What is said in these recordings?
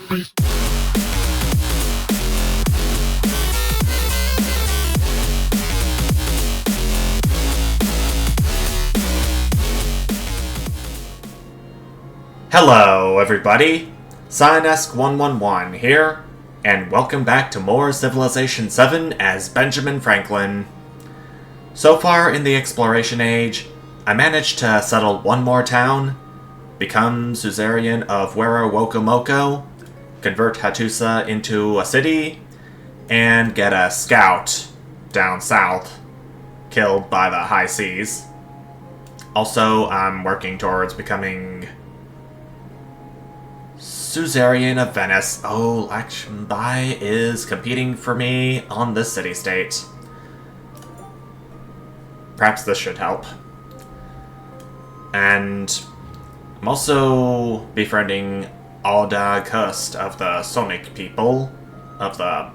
Hello, everybody. Signesk111 here, and welcome back to more Civilization VII as Benjamin Franklin. So far in the Exploration Age, I managed to settle one more town, become suzerain of Werowokomoko, convert Hattusa into a city, and get a scout down south, killed by the high seas. Also, I'm working towards becoming suzerain of Venice. Oh, Lakshmi is competing for me on this city-state. Perhaps this should help. And I'm also befriending Alda Kust of the Sonic people, of the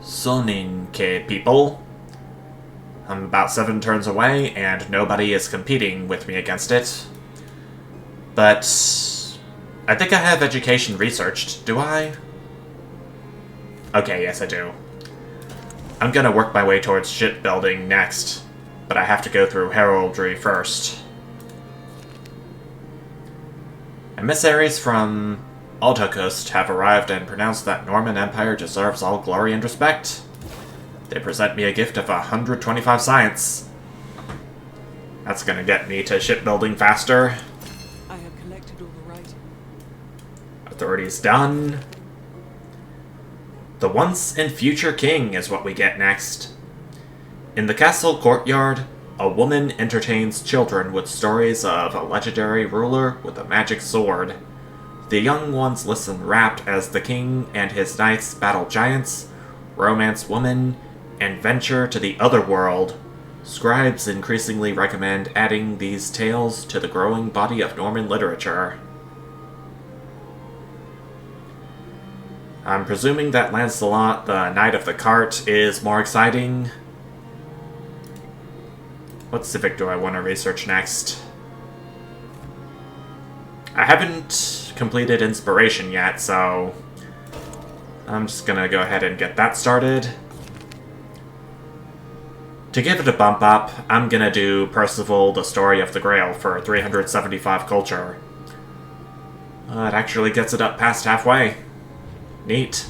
Soninke people. I'm about 7 turns away, and nobody is competing with me against it. But I think I have education researched. Do I? Okay, yes I do. I'm gonna work my way towards shipbuilding next, but I have to go through heraldry first. Emissaries from Aldakust have arrived and pronounced that Norman Empire deserves all glory and respect. They present me a gift of 125 science. That's gonna get me to shipbuilding faster. I have collected all the writing. Authority's done. The once and future king is what we get next. In the castle courtyard, a woman entertains children with stories of a legendary ruler with a magic sword. The young ones listen rapt as the king and his knights battle giants, romance women, and venture to the other world. Scribes increasingly recommend adding these tales to the growing body of Norman literature. I'm presuming that Lancelot, the Knight of the Cart, is more exciting. What civic do I want to research next? I haven't completed Inspiration yet, so I'm just gonna go ahead and get that started. To give it a bump up, I'm gonna do Percival, the Story of the Grail for 375 culture. It actually gets it up past halfway. Neat.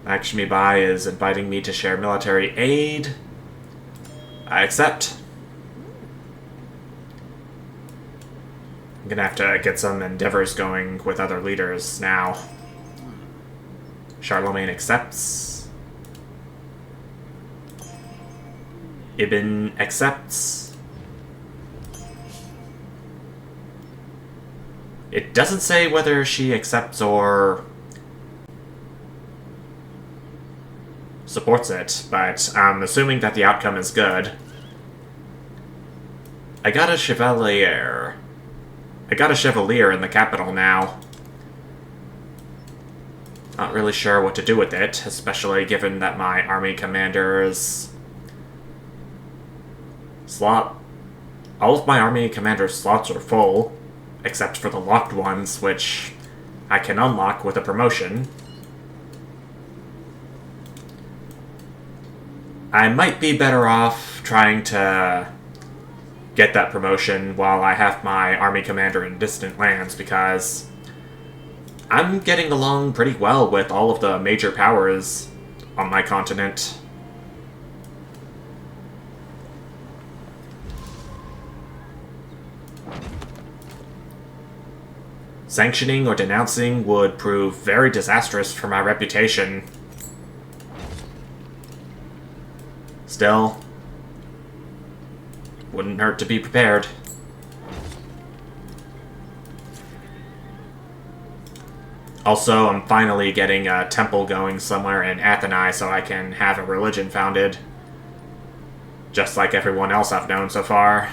Lakshmi Bai is inviting me to share military aid. I accept. I'm gonna have to get some endeavors going with other leaders now. Charlemagne accepts. Ibn accepts. It doesn't say whether she accepts or supports it, but I'm assuming that the outcome is good. I got a chevalier in the capital now. Not really sure what to do with it, especially given that my army commander's all of my army commander's slots are full, except for the locked ones, which I can unlock with a promotion. I might be better off trying to get that promotion while I have my army commander in distant lands, because I'm getting along pretty well with all of the major powers on my continent. Sanctioning or denouncing would prove very disastrous for my reputation. Still, wouldn't hurt to be prepared. Also, I'm finally getting a temple going somewhere in Athens so I can have a religion founded. Just like everyone else I've known so far.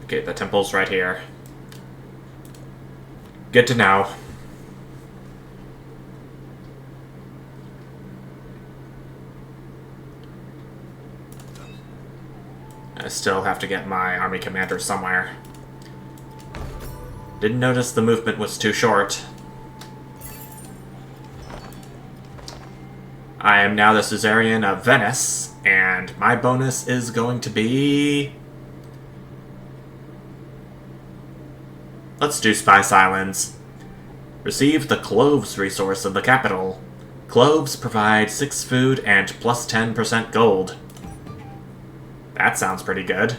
Okay, the temple's right here. Good to know. I still have to get my army commander somewhere. Didn't notice the movement was too short. I am now the suzerain of Venice, and my bonus is going to be... Let's do Spice Islands. Receive the cloves resource of the capital. Cloves provide 6 food and plus 10% gold. That sounds pretty good.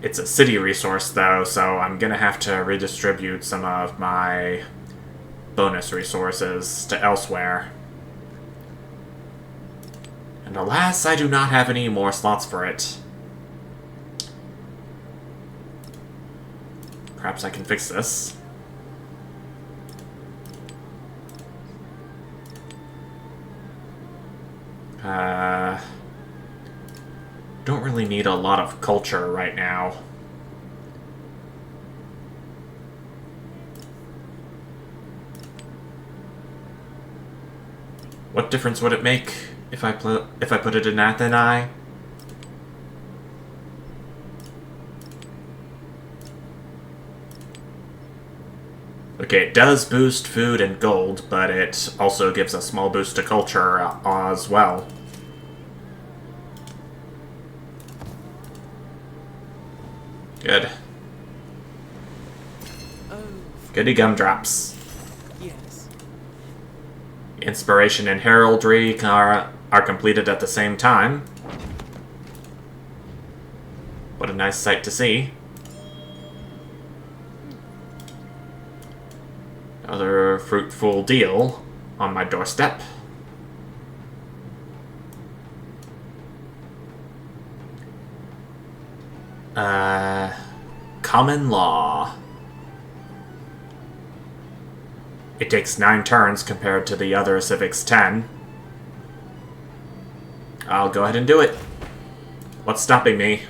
It's a city resource, though, so I'm gonna have to redistribute some of my bonus resources to elsewhere. And alas, I do not have any more slots for it. Perhaps I can fix this. Don't really need a lot of culture right now. What difference would it make if I put it in Atheni? Okay, it does boost food and gold, but it also gives a small boost to culture as well. Good. Oh, Goody gumdrops. yes. Inspiration and heraldry are completed at the same time. What a nice sight to see. Another fruitful deal on my doorstep. Common law. It takes 9 turns compared to the other civics 10. I'll go ahead and do it. What's stopping me?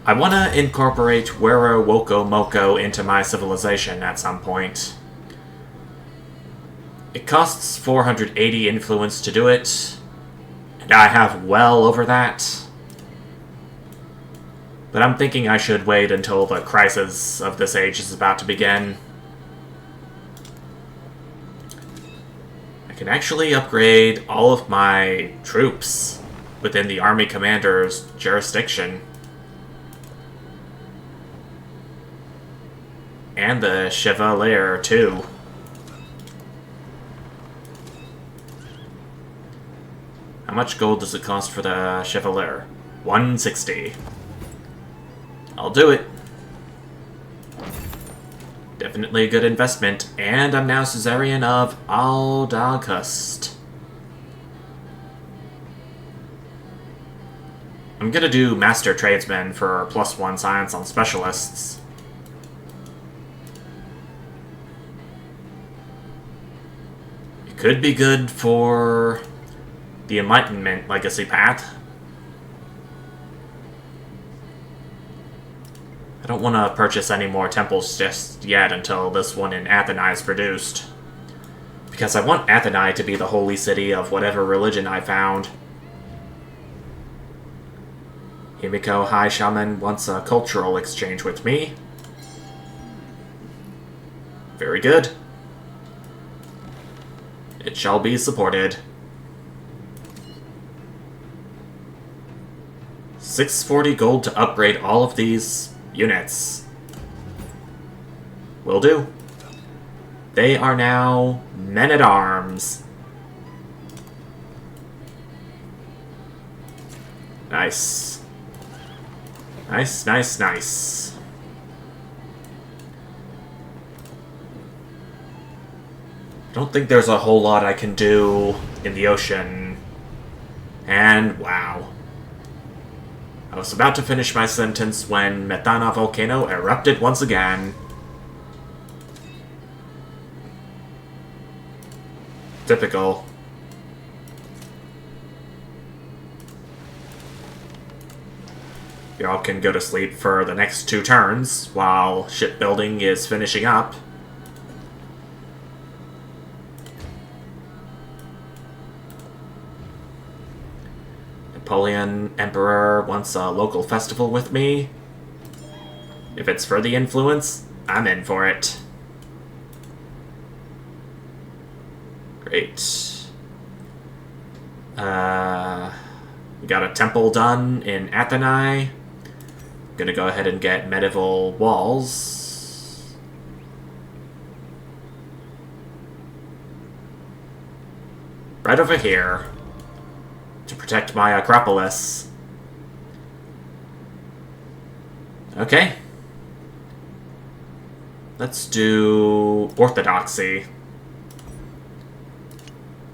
I want to incorporate Wero Woko Moko into my civilization at some point. It costs 480 influence to do it, and I have well over that. But I'm thinking I should wait until the crisis of this age is about to begin. I can actually upgrade all of my troops within the army commander's jurisdiction. And the Chevalier, too. How much gold does it cost for the Chevalier? 160. I'll do it. Definitely a good investment. And I'm now suzerain of Aldagust. I'm gonna do Master Tradesman for +1 science on specialists. It could be good for the Enlightenment legacy path. I don't want to purchase any more temples just yet until this one in Atheni is produced. Because I want Atheni to be the holy city of whatever religion I found. Himiko High Shaman wants a cultural exchange with me. Very good. It shall be supported. 640 gold to upgrade all of these units. Will do. They are now men-at-arms. Nice. Nice, nice, nice. I don't think there's a whole lot I can do in the ocean. And wow. I was about to finish my sentence when Methana Volcano erupted once again. Typical. Y'all can go to sleep for the next 2 turns while shipbuilding is finishing up. Napoleon Emperor wants a local festival with me. If it's for the influence, I'm in for it. Great. We got a temple done in Atheni. Gonna go ahead and get medieval walls. Right over here. To protect my Acropolis. Okay. Let's do Orthodoxy.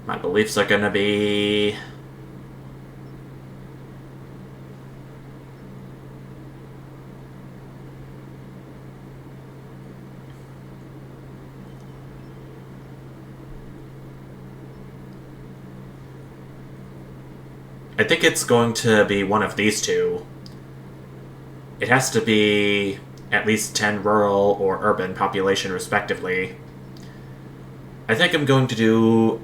My beliefs are gonna be... I think it's going to be one of these two. It has to be at least 10 rural or urban population respectively. I think I'm going to do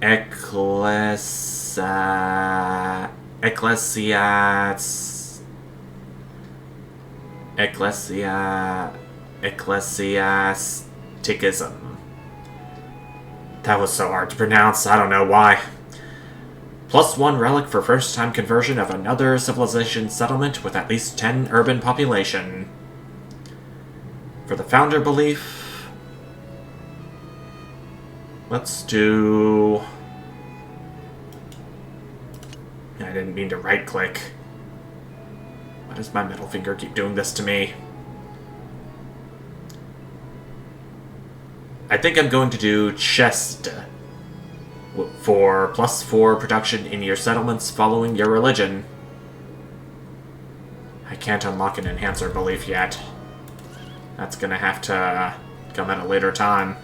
ecclesiasticism. That was so hard to pronounce, I don't know why. +1 relic for first-time conversion of another civilization settlement with at least 10 urban population. For the founder belief, let's do... I didn't mean to right-click. Why does my middle finger keep doing this to me? I think I'm going to do chest for +4 production in your settlements following your religion. I can't unlock an enhancer belief yet. That's gonna have to come at a later time.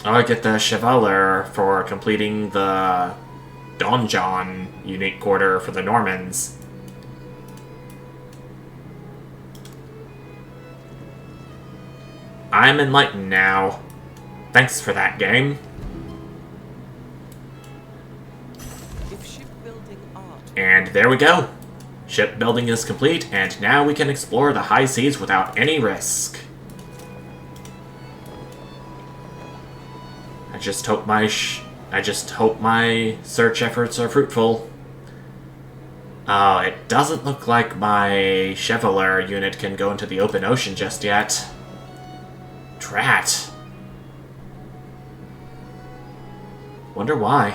Oh, I get the Chevalier for completing the Donjon unique quarter for the Normans. I'm enlightened now. Thanks for that, game. If shipbuilding art... And there we go. Shipbuilding is complete, and now we can explore the high seas without any risk. I just hope my search efforts are fruitful. Oh, it doesn't look like my Chevalier unit can go into the open ocean just yet. Drat. Wonder why.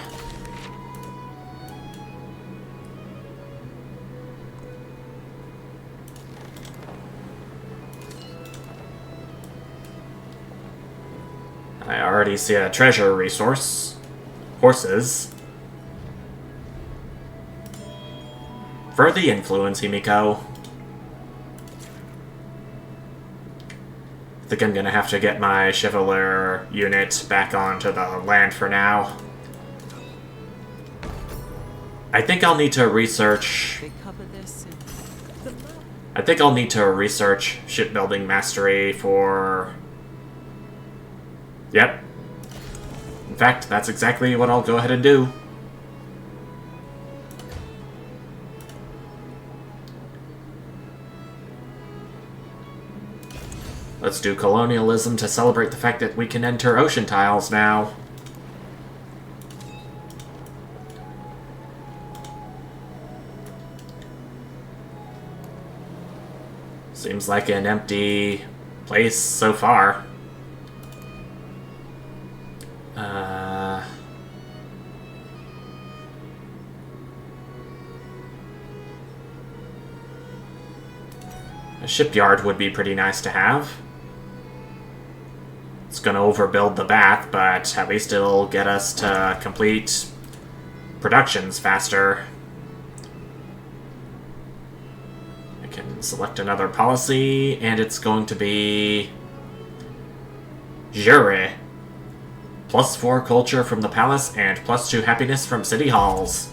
I already see a treasure resource. Horses. For the influence, Himiko. I think I'm gonna have to get my Chevalier unit back onto the land for now. I think I'll need to research... They cover this in the map. I think I'll need to research shipbuilding mastery for... Yep. In fact, that's exactly what I'll go ahead and do. Let's do colonialism to celebrate the fact that we can enter ocean tiles now. Seems like an empty place so far. A shipyard would be pretty nice to have. It's gonna overbuild the bath, but at least it'll get us to complete productions faster. I can select another policy, and it's going to be... Jury. +4 culture from the palace, and +2 happiness from city halls.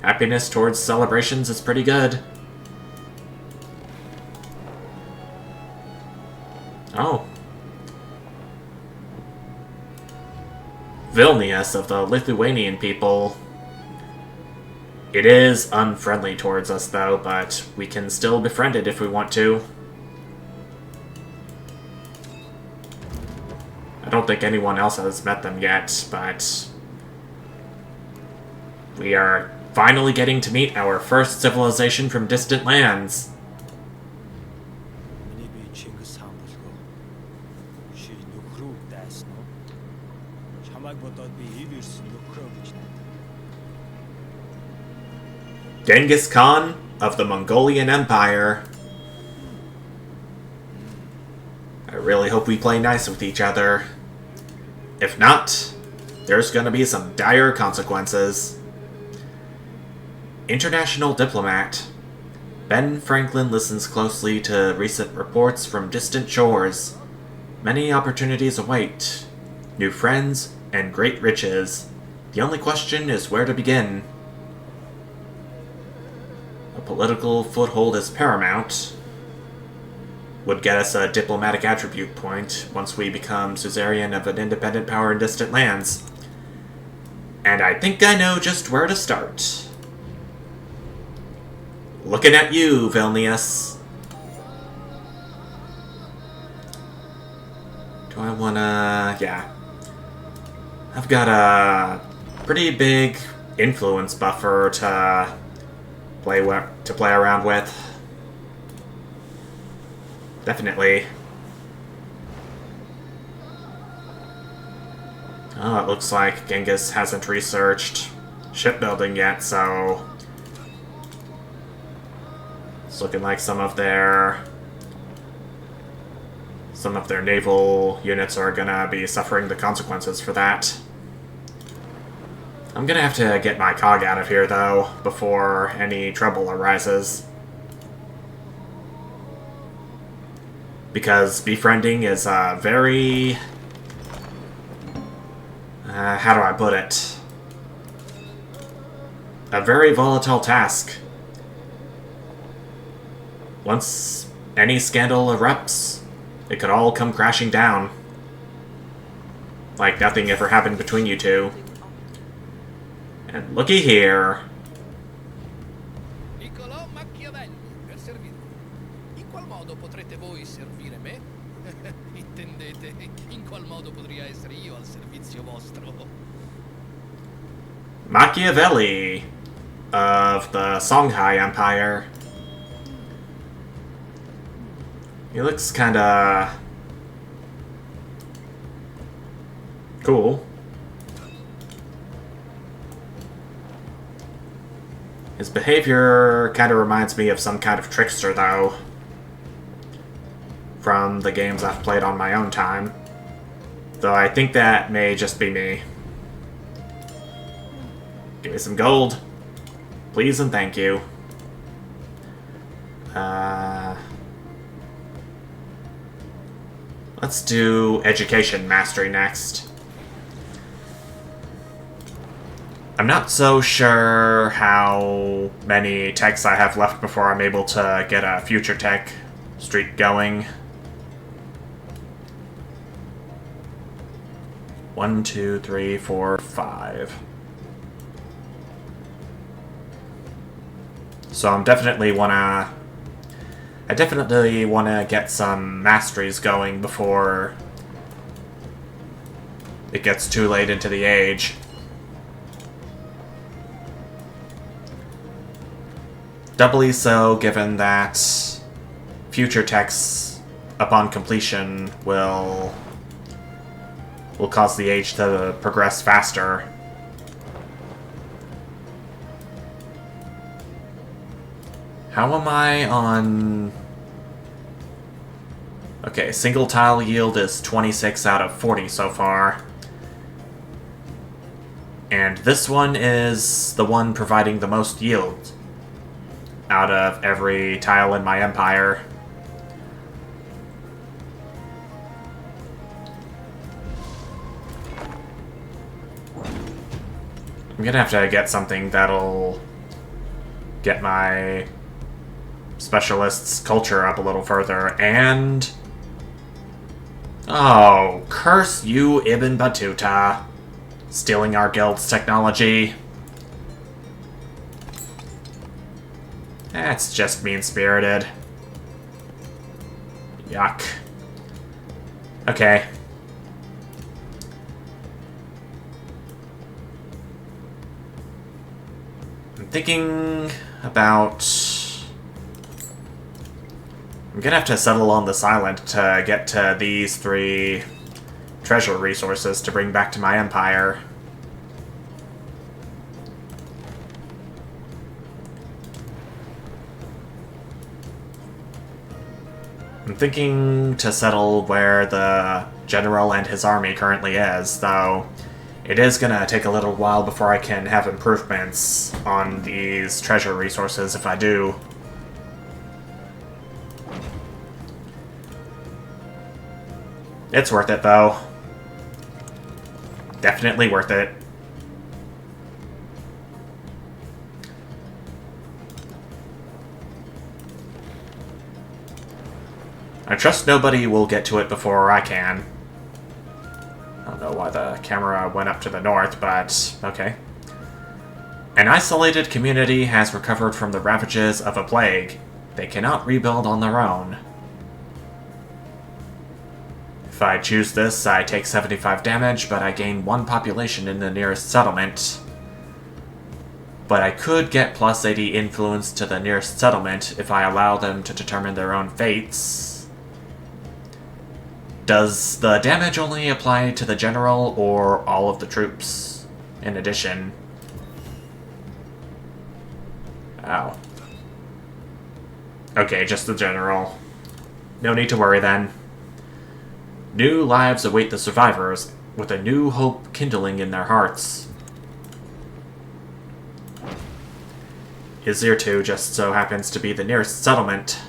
Happiness towards celebrations is pretty good. Oh. Vilnius of the Lithuanian people. It is unfriendly towards us, though, but we can still befriend it if we want to. I don't think anyone else has met them yet, but we are finally getting to meet our first civilization from distant lands. Genghis Khan of the Mongolian Empire. I really hope we play nice with each other. If not, there's gonna be some dire consequences. International Diplomat. Ben Franklin listens closely to recent reports from distant shores. Many opportunities await. New friends and great riches. The only question is where to begin. A political foothold is paramount. Would get us a diplomatic attribute point once we become suzerain of an independent power in distant lands. And I think I know just where to start. Looking at you, Vilnius. Do I wanna... yeah. I've got a pretty big influence buffer to play around with. Definitely. Oh, it looks like Genghis hasn't researched shipbuilding yet, so it's looking like some of their naval units are gonna be suffering the consequences for that. I'm gonna have to get my cog out of here, though, before any trouble arises. Because befriending is a very... how do I put it? A very volatile task. Once any scandal erupts, it could all come crashing down. Like nothing ever happened between you two. And looky here. In qual modo potrete voi servire me? Intendete, in qual modo potrei essere io al servizio vostro? Machiavelli of the Songhai Empire. He looks kinda cool. His behavior kinda reminds me of some kind of trickster, though, from the games I've played on my own time. Though I think that may just be me. Give me some gold. Please and thank you. Let's do Education Mastery next. I'm not so sure how many techs I have left before I'm able to get a future tech streak going. 1, 2, 3, 4, 5. So I definitely wanna get some masteries going before it gets too late into the age. Doubly so, given that future techs, upon completion, will cause the age to progress faster. How am I on... Okay, single tile yield is 26 out of 40 so far. And this one is the one providing the most yield out of every tile in my empire. I'm gonna have to get something that'll get my specialist's culture up a little further, and... Oh, curse you, Ibn Battuta. Stealing our guild's technology. That's just mean-spirited. Yuck. Okay. I'm thinking about... I'm gonna have to settle on this island to get to these 3 treasure resources to bring back to my empire. I'm thinking to settle where the general and his army currently is, though it is gonna take a little while before I can have improvements on these treasure resources if I do. It's worth it, though. Definitely worth it. I trust nobody will get to it before I can. I don't know why the camera went up to the north, but okay. An isolated community has recovered from the ravages of a plague. They cannot rebuild on their own. If I choose this, I take 75 damage, but I gain 1 population in the nearest settlement. But I could get plus 80 influence to the nearest settlement if I allow them to determine their own fates. Does the damage only apply to the general or all of the troops in addition? Ow. Okay, just the general. No need to worry then. New lives await the survivors, with a new hope kindling in their hearts. Izir 2 just so happens to be the nearest settlement.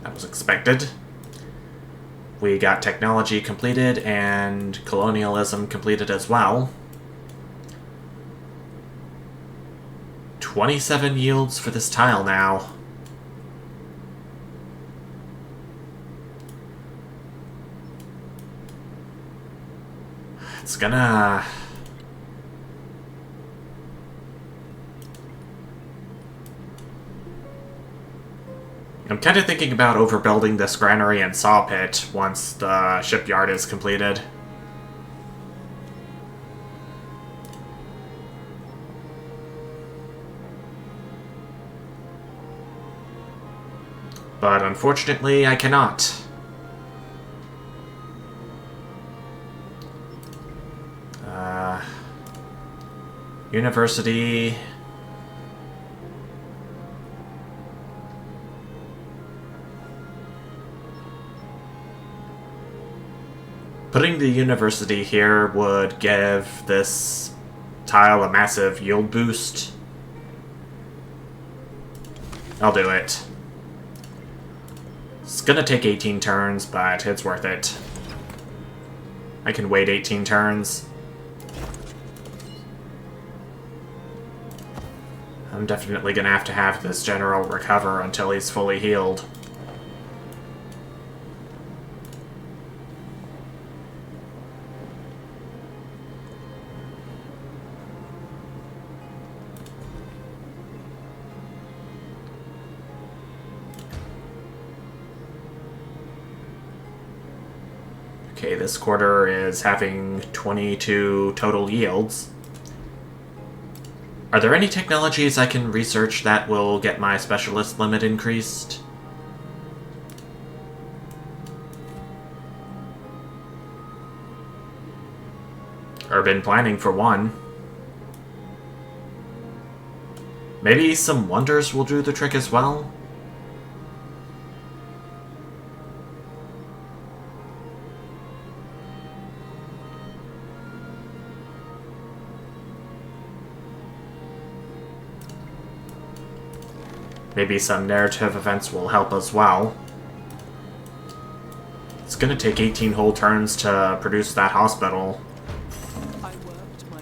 That was expected. We got technology completed and colonialism completed as well. 27 yields for this tile now. It's gonna... I'm kind of thinking about overbuilding this granary and saw pit once the shipyard is completed. But unfortunately, I cannot. University... Putting the university here would give this tile a massive yield boost. I'll do it. It's gonna take 18 turns, but it's worth it. I can wait 18 turns. I'm definitely gonna have to have this general recover until he's fully healed. Okay, this quarter is having 22 total yields. Are there any technologies I can research that will get my specialist limit increased? Urban planning for one. Maybe some wonders will do the trick as well? Maybe some narrative events will help as well. It's gonna take 18 whole turns to produce that hospital. I worked my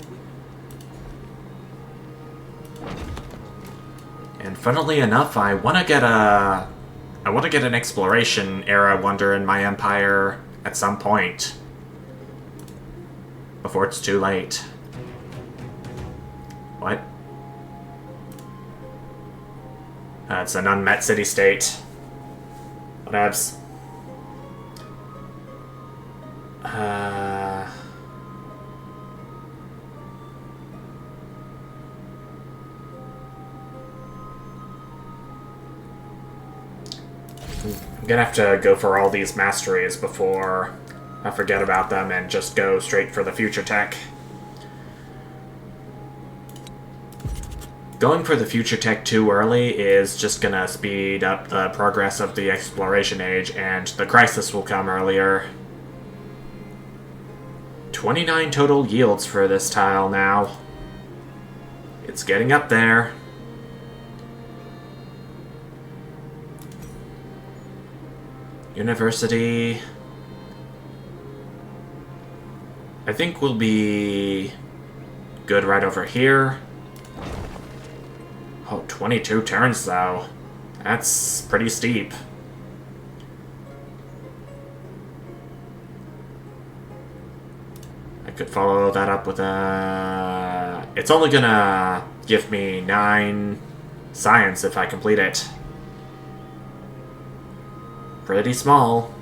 wing. And funnily enough, I want to get a I want to get an exploration era wonder in my empire at some point. Before it's too late. What? It's an unmet city-state. Whatevs. I'm gonna have to go for all these masteries before I forget about them and just go straight for the future tech. Going for the future tech too early is just gonna speed up the progress of the exploration age, and the crisis will come earlier. 29 total yields for this tile now. It's getting up there. University. I think we'll be good right over here. Oh, 22 turns though. That's pretty steep. I could follow that up with a... It's only gonna give me 9 science if I complete it. Pretty small.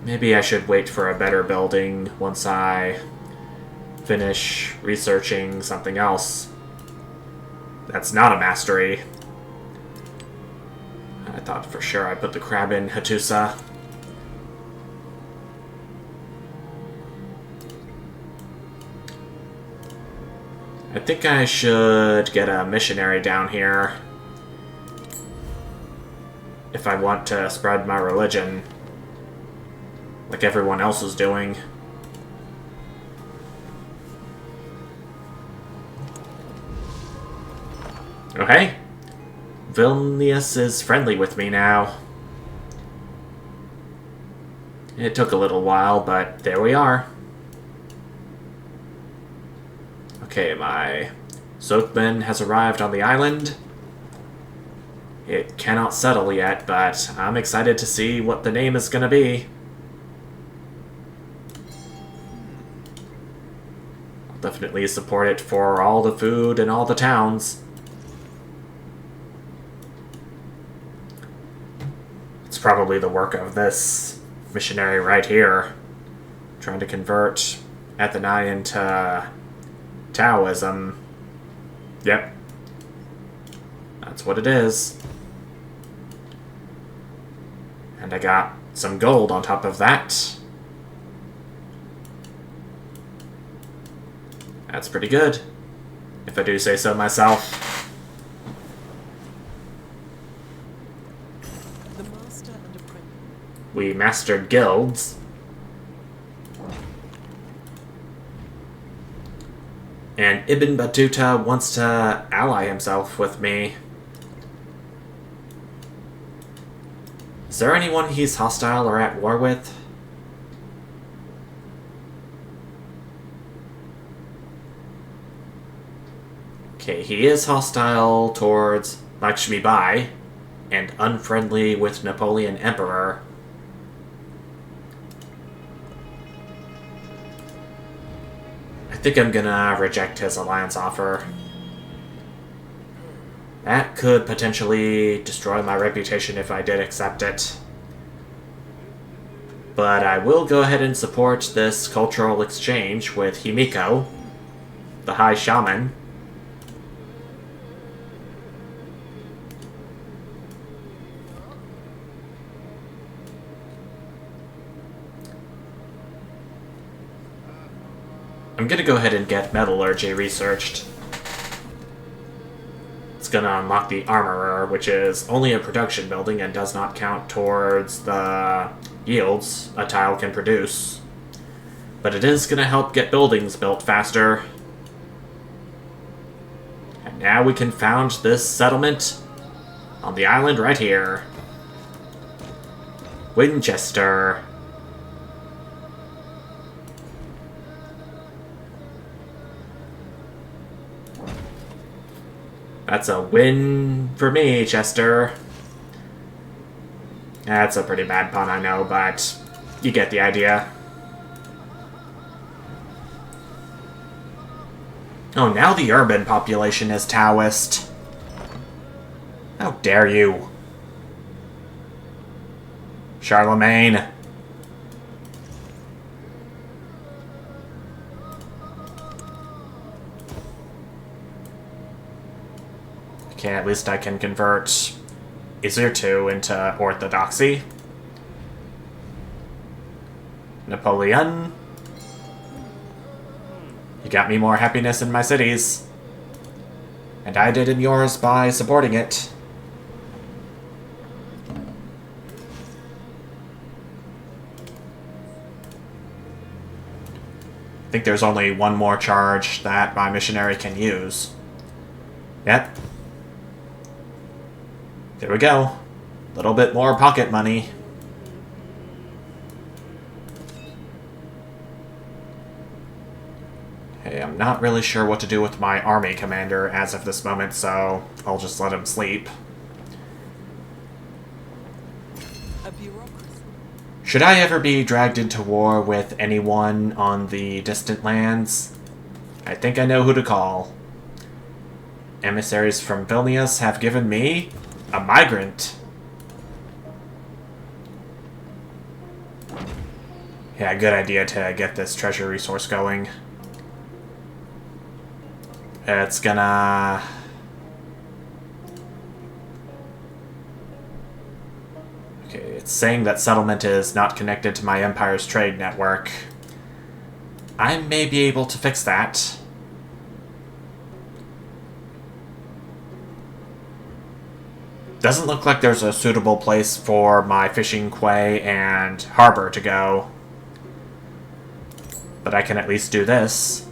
Maybe I should wait for a better building once I finish researching something else. That's not a mastery. I thought for sure I put the crab in Hattusa. I think I should get a missionary down here if I want to spread my religion like everyone else is doing. Okay. Vilnius is friendly with me now. It took a little while, but there we are. Okay, my Soakman has arrived on the island. It cannot settle yet, but I'm excited to see what the name is gonna be. I'll definitely support it for all the food and all the towns. It's probably the work of this missionary right here, trying to convert Athenai into Taoism. Yep. That's what it is. And I got some gold on top of that. That's pretty good, if I do say so myself. The master and apprentice. We mastered guilds. And Ibn Battuta wants to ally himself with me. Is there anyone he's hostile or at war with? Okay, he is hostile towards Lakshmi Bai and unfriendly with Napoleon Emperor. I think I'm gonna reject his alliance offer. That could potentially destroy my reputation if I did accept it. But I will go ahead and support this cultural exchange with Himiko, the High Shaman. I'm gonna go ahead and get metallurgy researched. It's gonna unlock the armorer, which is only a production building and does not count towards the yields a tile can produce. But it is gonna help get buildings built faster. And now we can found this settlement on the island right here. Winchester. That's a win for me, Chester. That's a pretty bad pun, I know, but you get the idea. Oh, now the urban population is Taoist. How dare you? Charlemagne. Okay, at least I can convert Isir 2 into Orthodoxy. Napoleon. You got me more happiness in my cities. And I did in yours by supporting it. I think there's only one more charge that my missionary can use. Yep. There we go. A little bit more pocket money. Hey, I'm not really sure what to do with my army commander as of this moment, so I'll just let him sleep. A bureaucracy. Should I ever be dragged into war with anyone on the distant lands? I think I know who to call. Emissaries from Vilnius have given me a migrant. Yeah, good idea to get this treasure resource going. It's gonna... Okay, it's saying that settlement is not connected to my empire's trade network. I may be able to fix that. Doesn't look like there's a suitable place for my fishing quay and harbor to go. But I can at least do this.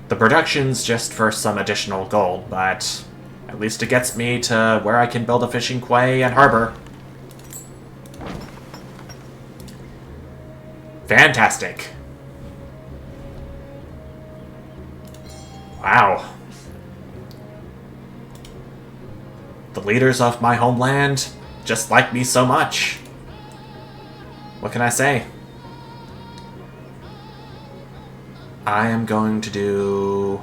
The production's just for some additional gold, but at least it gets me to where I can build a fishing quay and harbor. Fantastic. Wow. The leaders of my homeland just like me so much. What can I say? I am going to do...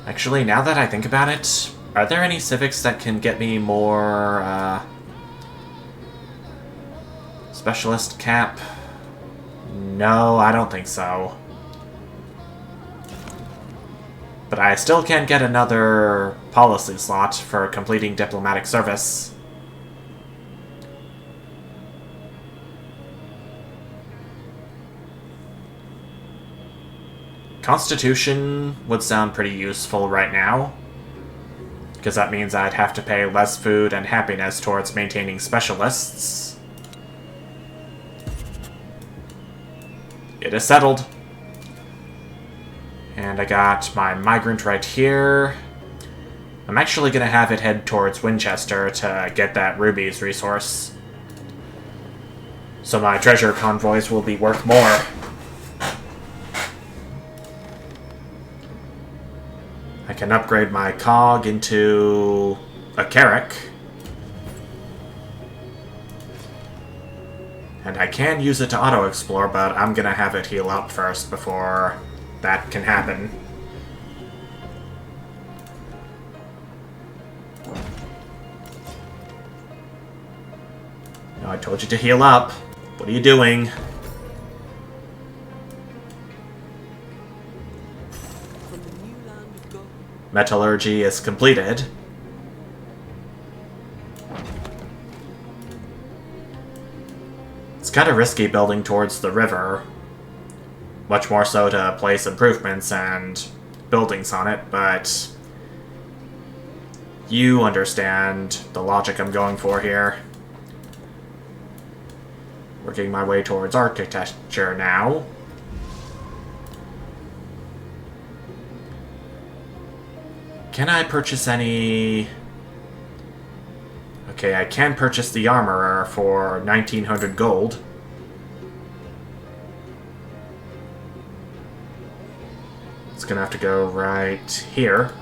Actually, now that I think about it, are there any civics that can get me more, specialist cap? No, I don't think so. But I still can get another policy slot for completing diplomatic service. Constitution would sound pretty useful right now, because that means I'd have to pay less food and happiness towards maintaining specialists. It is settled. And I got my migrant right here. I'm actually going to have it head towards Winchester to get that rubies resource. So my treasure convoys will be worth more. I can upgrade my cog into a Carrack. And I can use it to auto-explore, but I'm gonna have it heal up first before that can happen. No, I told you to heal up. What are you doing? From the new land of gold. Metallurgy is completed. It's kind of risky building towards the river. Much more so to place improvements and buildings on it, but you understand the logic I'm going for here. Working my way towards architecture now. Can I purchase any... Okay, I can purchase the armorer for 1900 gold. It's gonna have to go right here.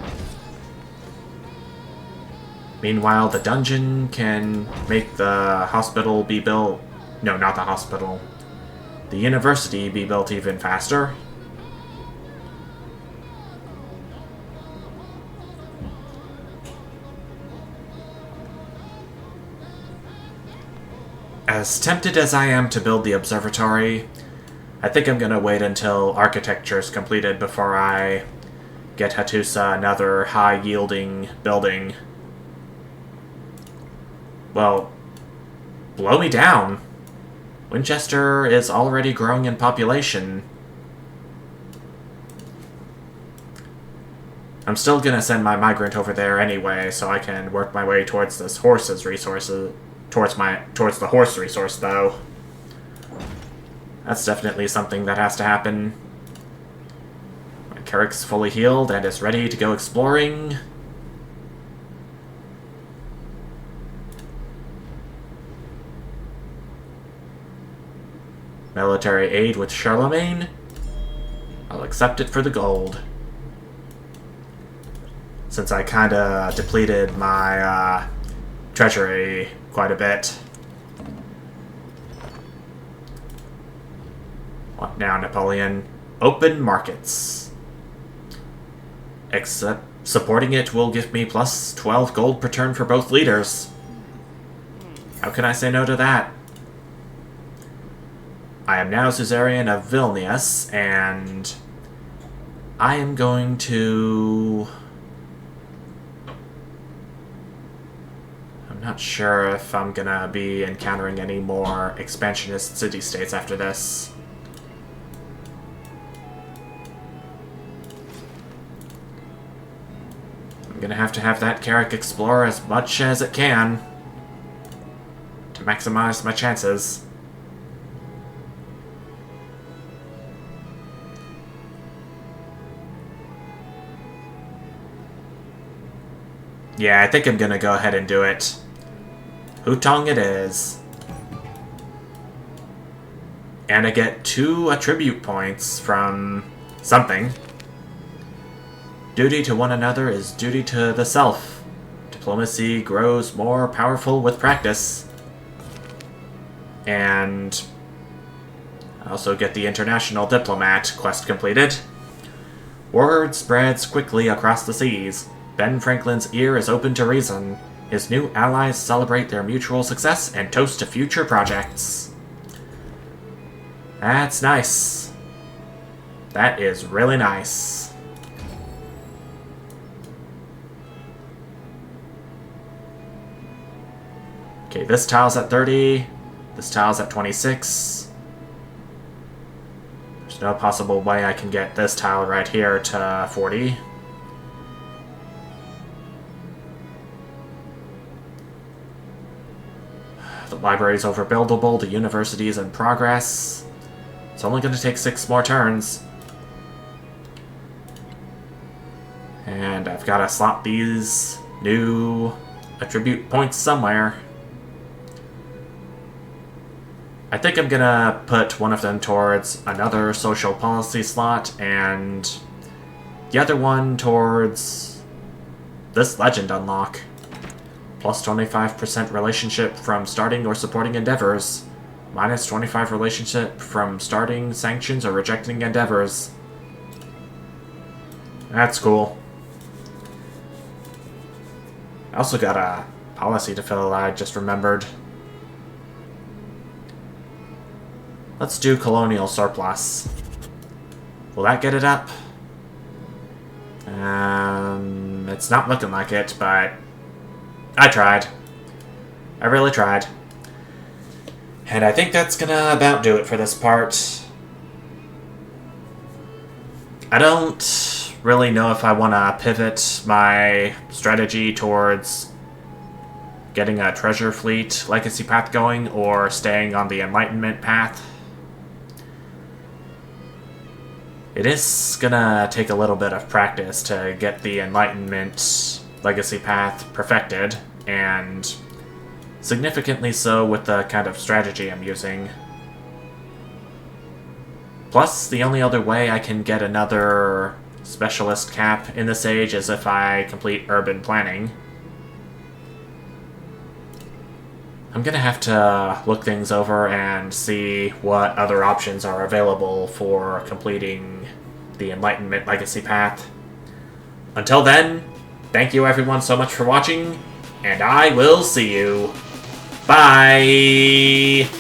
Meanwhile, the dungeon can make the hospital be built... No, not the hospital. The university be built even faster. As tempted as I am to build the observatory, I think I'm gonna wait until architecture is completed before I get Hattusa another high-yielding building. Well, blow me down. Winchester is already growing in population. I'm still gonna send my migrant over there anyway, so I can work my way towards this horse's resources. Towards the horse resource, though. That's definitely something that has to happen. My Carrick's fully healed and is ready to go exploring. Military aid with Charlemagne. I'll accept it for the gold. Since I kinda depleted my treasury quite a bit. What now, Napoleon? Open markets. Except supporting it will give me plus 12 gold per turn for both leaders. How can I say no to that? I am now suzerain of Vilnius, and I am going to... I'm not sure if I'm gonna be encountering any more expansionist city-states after this. I'm gonna have to have that Carrick explore as much as it can to maximize my chances. Yeah, I think I'm gonna go ahead and do it. Hutong it is. And I get 2 attribute points from something. Duty to one another is duty to the self. Diplomacy grows more powerful with practice. And I also get the International Diplomat quest completed. Word spreads quickly across the seas. Ben Franklin's ear is open to reason. His new allies celebrate their mutual success and toast to future projects. That's nice. That is really nice. Okay, this tile's at 30. This tile's at 26. There's no possible way I can get this tile right here to 40. The library's overbuildable, the university is in progress. It's only going to take 6 more turns. And I've got to slot these new attribute points somewhere. I think I'm going to put one of them towards another social policy slot, and the other one towards this legend unlock. Plus 25% relationship from starting or supporting endeavors. Minus 25 relationship from starting sanctions or rejecting endeavors. That's cool. I also got a policy to fill, I just remembered. Let's do colonial surplus. Will that get it up? It's not looking like it, but I tried. I really tried. And I think that's gonna about do it for this part. I don't really know if I want to pivot my strategy towards getting a treasure fleet legacy path going or staying on the enlightenment path. It is gonna take a little bit of practice to get the enlightenment legacy path perfected, and Significantly so with the kind of strategy I'm using. Plus, the only other way I can get another specialist cap in this age is if I complete urban planning. I'm gonna have to look things over and see what other options are available for completing the Enlightenment Legacy path. Until then, thank you everyone so much for watching, and I will see you. Bye!